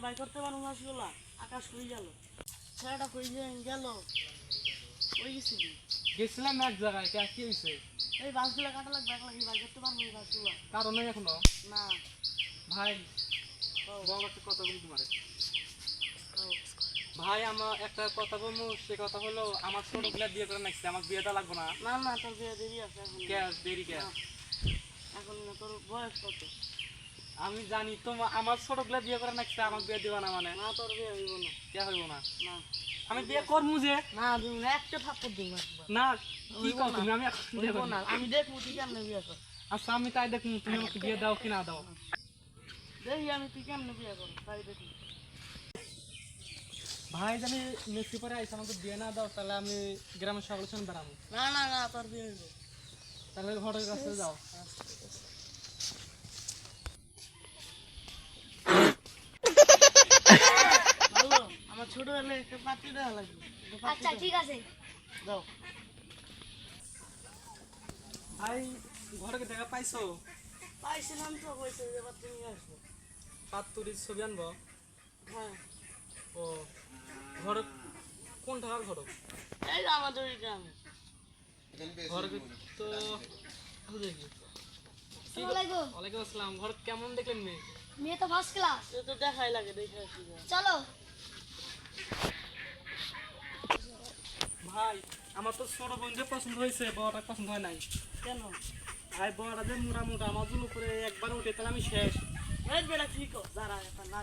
By করতে পারো মাছগুলা আকাশ হয়ে গেল ছেলেটা কই যে গেল ওই গেছিলি গেছিলাম এক জায়গায় কি হয়েছে? এই বাসগুলা কাটা লাগবে একলা কি বাই করতে পারবো এই বাসগুলা কারণ নেই এখনো না ভাই কও, বড় একটা কথা বলি তোমারে কও। ভাই আমার একটা কথা বলবো, সে কথা হলো আমার ছোট গুলা বিয়ে করে নাকছে, আমার বিয়েটা লাগবে না। না না তোর বিয়ে দেরি আছে এখন কে দেরি কে? না, এখন না তোর বয়স কত আমি জানি তো আমার ছোট গুলা বিয়ে করে নাকছে, আমার বিয়ে দিবা না মানে না তোর বিয়ে হইব না কে হইব না? না আমি বিয়ে করবো যে না তুমি না একটা থাপ্পড় দিব একবার না কি হইব কও না। তুমি? আমি এখন বিয়ে হইব করবো না আমি দেখবো তুই কেমনে বিয়ে কর আচ্ছা আমি তাই দেখুন তুমি আমাকে বিয়ে দাও কি না দাও। দেখি আমি তুই কেমনে বিয়ে কর তাই দেখি ভাই যদি মেসি পরে আইসা আমাকে বিয়ে না দাও তাহলে আমি গ্রামের সকলের সঙ্গে বেড়াবো। না না না তোর বিয়ে হইব তাহলে ঘরের কাছে যাও। ভালো আমার ছোট হলে একটা পাত্রী দেওয়া লাগবে একটা পাত্রী আচ্ছা দাও। ঠিক আছে দাও ভাই ঘরে কি দেখা পাইছো? পাইছিলাম তো কইছে যে পাত্রী নিয়ে আসবো পাত্তুরির ছবি আনবো। হ্যাঁ ও ঘর কোন ঢাকার ঘর? এই যে আমাদের ওই গ্রামে ঘর তো আমি দেখি। আসসালামু আলাইকুম ওয়ালাইকুম আসসালাম। ঘর কেমন দেখলেন মেয়ে? মেয়ে তো ফার্স্ট ক্লাস সে তো দেখাই লাগে দেখে আসি যা। চলো ভাই আমার তো ছোট বোনদের পছন্দ হয়েছে, বড়টা পছন্দ হয় নাই। কেন ভাই বড়টা যে মোটা মোটা আমার জন্য করে একবার উঠে তাহলে আমি শেষ। এই বেটা কি কর দাঁড়া একটা না